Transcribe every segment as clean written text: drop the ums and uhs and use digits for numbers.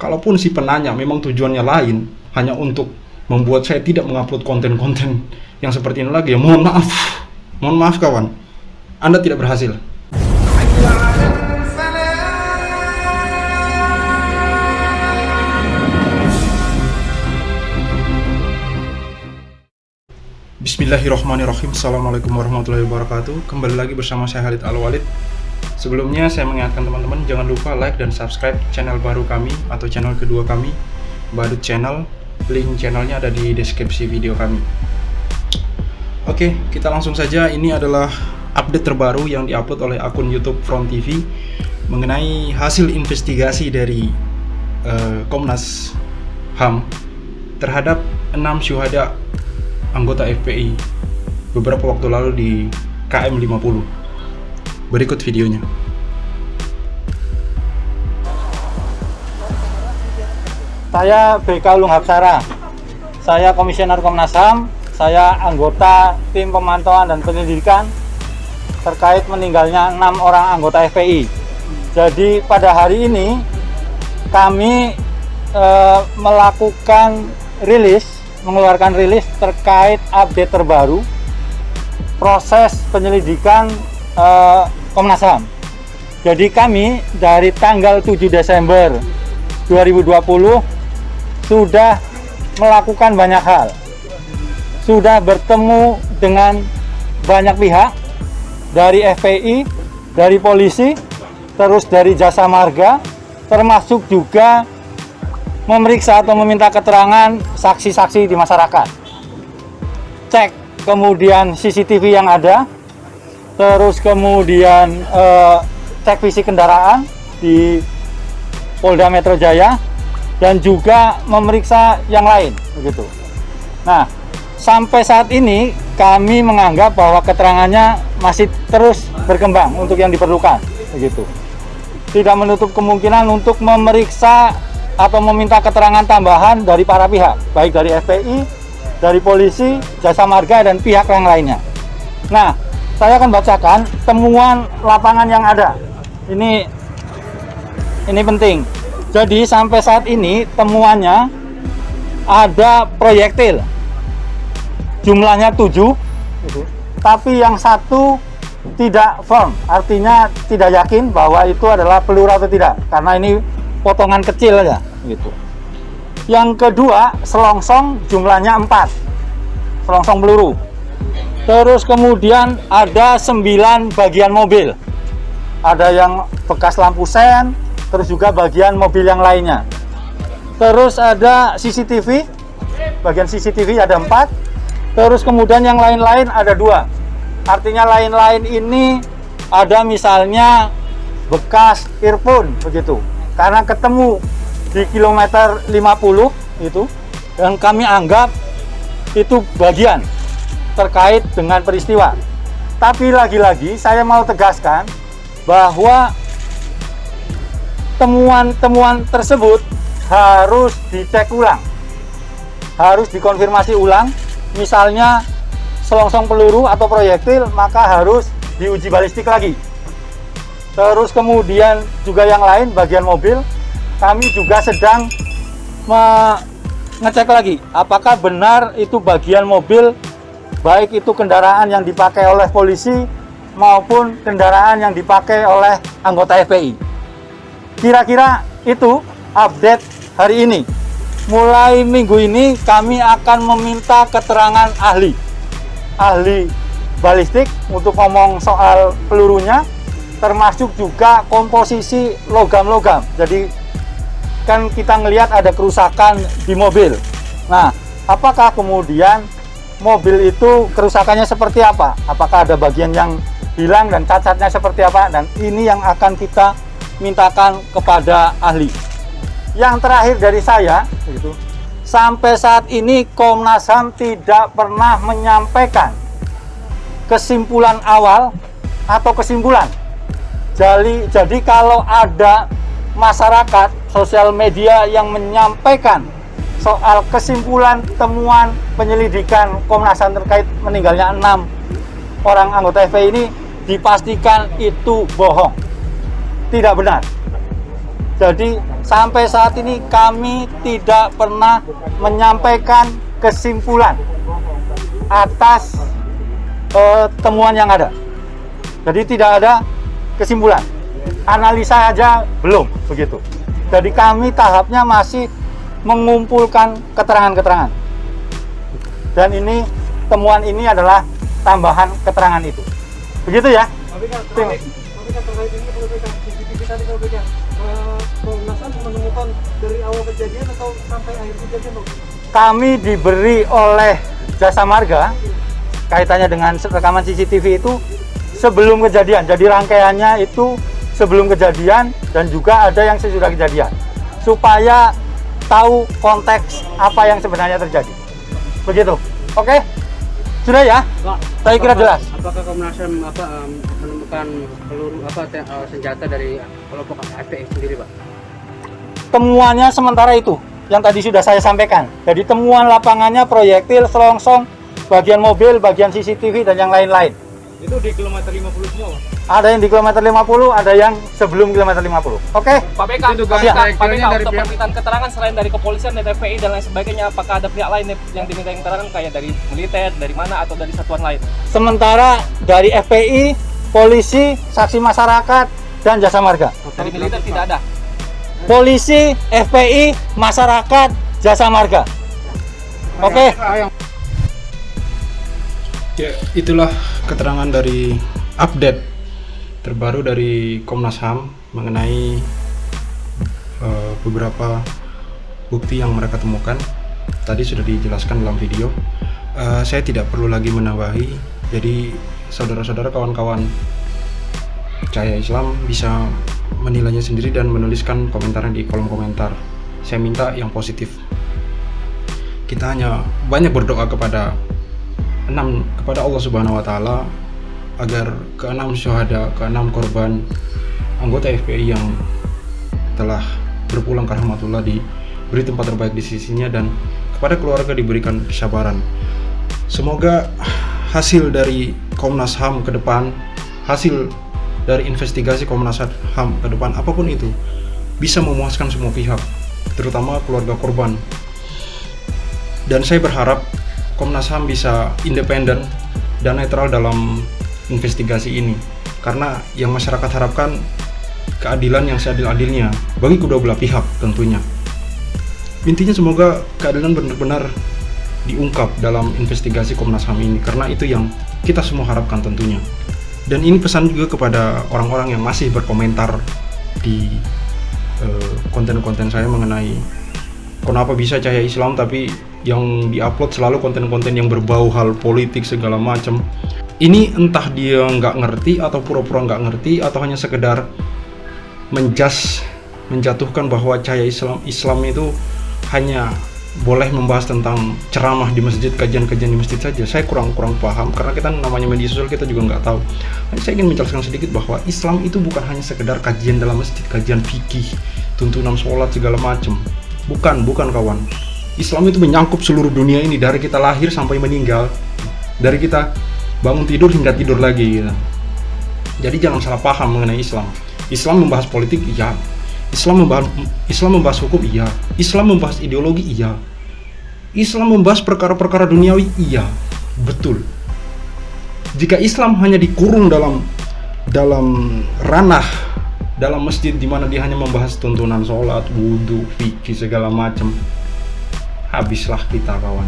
Kalaupun si penanya memang tujuannya lain, hanya untuk membuat saya tidak mengupload konten-konten yang seperti ini lagi, ya mohon maaf. Mohon maaf kawan, Anda tidak berhasil. Bismillahirrahmanirrahim. Assalamualaikum warahmatullahi wabarakatuh. Kembali lagi bersama saya Khalid Al-Walid. Sebelumnya saya mengingatkan teman-teman, jangan lupa like dan subscribe channel baru kami atau channel kedua kami, Badut Channel. Link channelnya ada di deskripsi video kami. Oke, kita langsung saja. Ini adalah update terbaru yang diupload oleh akun YouTube Front TV mengenai hasil investigasi dari Komnas HAM terhadap 6 syuhada anggota FPI beberapa waktu lalu di KM 50. Berikut videonya. Saya BK Ulung Hapsara. Saya Komisioner Komnas HAM. Saya anggota tim pemantauan dan penyelidikan terkait meninggalnya 6 orang anggota FPI. Jadi pada hari ini kami mengeluarkan rilis terkait update terbaru proses penyelidikan Komnas HAM. Jadi kami dari tanggal 7 Desember 2020 sudah melakukan banyak hal. Sudah bertemu dengan banyak pihak dari FPI, dari polisi, terus dari jasa marga, termasuk juga memeriksa atau meminta keterangan saksi-saksi di masyarakat. Cek kemudian CCTV yang ada, terus kemudian cek fisik kendaraan di Polda Metro Jaya, dan juga memeriksa yang lain begitu. Nah, sampai saat ini kami menganggap bahwa keterangannya masih terus berkembang untuk yang diperlukan begitu. Tidak menutup kemungkinan untuk memeriksa atau meminta keterangan tambahan dari para pihak, baik dari FPI, dari polisi, jasa marga, dan pihak yang lainnya. Nah, saya akan bacakan temuan lapangan yang ada. Ini penting. Jadi sampai saat ini temuannya ada proyektil. Jumlahnya 7, tapi yang satu tidak firm, artinya tidak yakin bahwa itu adalah peluru atau tidak, karena ini potongan kecil aja gitu. Yang kedua, selongsong, jumlahnya 4 selongsong peluru. Terus kemudian ada 9 bagian mobil, ada yang bekas lampu sen, terus juga bagian mobil yang lainnya. Terus ada CCTV, bagian CCTV ada 4. Terus kemudian yang lain-lain ada 2. Artinya lain-lain ini ada misalnya bekas earphone begitu, karena ketemu di kilometer 50 itu, yang kami anggap itu bagian terkait dengan peristiwa. Tapi lagi-lagi saya mau tegaskan bahwa temuan-temuan tersebut harus dicek ulang, harus dikonfirmasi ulang. Misalnya selongsong peluru atau proyektil, maka harus diuji balistik lagi. Terus kemudian juga yang lain, bagian mobil, kami juga sedang mengecek lagi apakah benar itu bagian mobil, baik itu kendaraan yang dipakai oleh polisi maupun kendaraan yang dipakai oleh anggota FPI. Kira-kira itu update hari ini. Mulai minggu ini kami akan meminta keterangan ahli balistik untuk ngomong soal pelurunya, termasuk juga komposisi logam-logam. Jadi kan kita ngelihat ada kerusakan di mobil. Nah, apakah kemudian mobil itu kerusakannya seperti apa? Apakah ada bagian yang hilang dan cacatnya seperti apa? Dan ini yang akan kita mintakan kepada ahli. Yang terakhir dari saya, sampai saat ini Komnas HAM tidak pernah menyampaikan kesimpulan awal atau kesimpulan. Jadi kalau ada masyarakat, sosial media yang menyampaikan soal kesimpulan temuan penyelidikan Komnas HAM terkait meninggalnya 6 orang anggota FPI ini, dipastikan itu bohong, tidak benar. Jadi sampai saat ini kami tidak pernah menyampaikan kesimpulan atas temuan yang ada. Jadi tidak ada kesimpulan, analisa aja belum begitu. Jadi kami tahapnya masih mengumpulkan keterangan-keterangan. Dan ini temuan ini adalah tambahan keterangan itu. Begitu ya? Tapi kan terkait ini CCTV tadi Komnas HAM menemukan dari awal kejadian atau sampai akhir kejadian, Bang? Kami diberi oleh Jasa Marga kaitannya dengan rekaman CCTV itu sebelum kejadian. Jadi rangkaiannya itu sebelum kejadian dan juga ada yang sesudah kejadian. Supaya tahu konteks apa yang sebenarnya terjadi. Begitu. Oke? Sudah ya? Saya kira jelas. Apakah Komnas HAM menemukan peluru senjata dari kelompok FPI sendiri, Pak? Temuannya sementara itu yang tadi sudah saya sampaikan. Jadi temuan lapangannya proyektil, selongsong, bagian mobil, bagian CCTV dan yang lain-lain. Itu di kilometer 50 semua, Pak? Ada yang di kilometer 50, ada yang sebelum kilometer 50. Oke? Pak BK, untuk permintaan keterangan selain dari kepolisian, dari FPI dan lain sebagainya, apakah ada pihak lain yang diminta keterangan kayak dari militer, dari mana atau dari satuan lain? Sementara dari FPI, polisi, saksi masyarakat, dan Jasa Marga. Dari militer tidak ada. Polisi, FPI, masyarakat, Jasa Marga. Oke? Ya, itulah keterangan dari update terbaru dari Komnas HAM mengenai beberapa bukti yang mereka temukan. Tadi sudah dijelaskan dalam video. Saya tidak perlu lagi menambahi. Jadi saudara-saudara, kawan-kawan Cahaya Islam bisa menilainya sendiri dan menuliskan komentarnya di kolom komentar. Saya minta yang positif. Kita hanya banyak berdoa kepada Allah Subhanahu wa taala agar keenam syuhada, keenam korban anggota FPI yang telah berpulang ke rahmatullah diberi tempat terbaik di sisinya, dan kepada keluarga diberikan kesabaran. Semoga hasil dari Komnas HAM ke depan, hasil dari investigasi Komnas HAM ke depan, apapun itu, bisa memuaskan semua pihak, terutama keluarga korban. Dan saya berharap Komnas HAM bisa independen dan netral dalam investigasi ini, karena yang masyarakat harapkan keadilan yang seadil-adilnya bagi kedua belah pihak tentunya. Intinya semoga keadilan benar-benar diungkap dalam investigasi Komnas HAM ini, karena itu yang kita semua harapkan tentunya. Dan ini pesan juga kepada orang-orang yang masih berkomentar di konten-konten saya mengenai kenapa bisa Cahaya Islam tapi yang diupload selalu konten-konten yang berbau hal politik segala macam. Ini entah dia nggak ngerti atau pura-pura nggak ngerti atau hanya sekedar menjatuhkan bahwa Cahaya Islam itu hanya boleh membahas tentang ceramah di masjid, kajian-kajian di masjid saja. Saya kurang paham, karena kita namanya media sosial, kita juga nggak tahu. Saya ingin menjelaskan sedikit bahwa Islam itu bukan hanya sekedar kajian dalam masjid, kajian fikih, tuntunan sholat segala macam. Bukan kawan. Islam itu menyangkup seluruh dunia ini, dari kita lahir sampai meninggal, dari kita bangun tidur hingga tidur lagi gitu. Jadi jangan salah paham mengenai Islam. Islam membahas politik, iya. Islam membahas hukum, iya. Islam membahas ideologi, iya. Islam membahas perkara-perkara duniawi, iya. Betul. Jika Islam hanya dikurung dalam ranah dalam masjid di mana dia hanya membahas tuntunan sholat, wudhu, fikih segala macam, habislah kita kawan.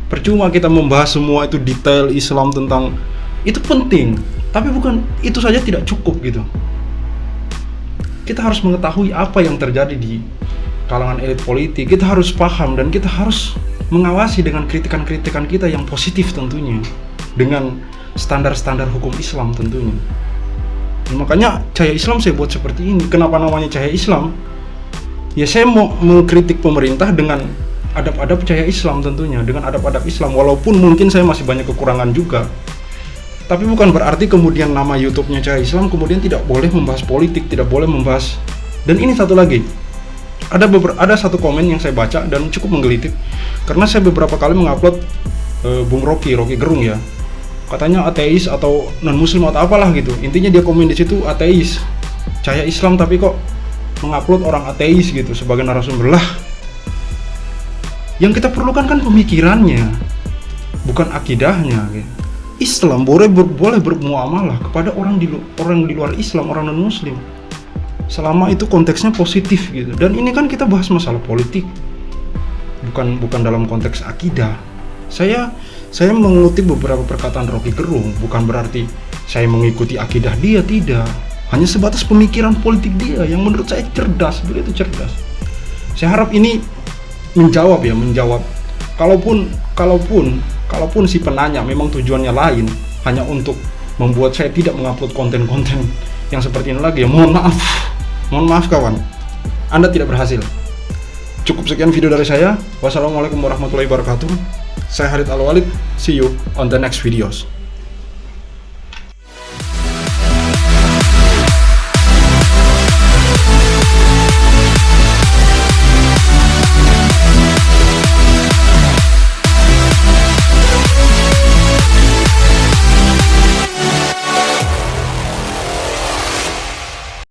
Percuma kita membahas semua itu detail Islam tentang itu penting, tapi bukan itu saja, tidak cukup gitu. Kita harus mengetahui apa yang terjadi di kalangan elit politik. Kita harus paham dan kita harus mengawasi dengan kritikan-kritikan kita yang positif tentunya, dengan standar-standar hukum Islam tentunya. Makanya Cahaya Islam saya buat seperti ini. Kenapa namanya Cahaya Islam? Ya saya mau mengkritik pemerintah dengan adab-adab Cahaya Islam tentunya, dengan adab-adab Islam, walaupun mungkin saya masih banyak kekurangan juga. Tapi bukan berarti kemudian nama YouTube-nya Cahaya Islam kemudian tidak boleh membahas politik, tidak boleh membahas. Dan ini satu lagi, ada satu komen yang saya baca dan cukup menggelitik, karena saya beberapa kali mengupload Bung Rocky Gerung ya, katanya ateis atau non muslim atau apalah gitu. Intinya dia komen di situ ateis. Cahaya Islam tapi kok mengupload orang ateis gitu sebagai narasumber lah. Yang kita perlukan kan pemikirannya, bukan akidahnya gitu. Islam boleh bermuamalah kepada orang di luar Islam, orang non Muslim, selama itu konteksnya positif gitu. Dan ini kan kita bahas masalah politik, bukan dalam konteks akidah. Saya mengutip beberapa perkataan Rocky Gerung, bukan berarti saya mengikuti akidah dia, tidak. Hanya sebatas pemikiran politik dia yang menurut saya cerdas, begitu cerdas. Saya harap ini menjawab. Kalaupun si penanya memang tujuannya lain, hanya untuk membuat saya tidak mengupload konten-konten yang seperti ini lagi, ya mohon maaf kawan, Anda tidak berhasil. Cukup sekian video dari saya. Wassalamualaikum warahmatullahi wabarakatuh. Saya Khalid Al-Walid. See you on the next videos.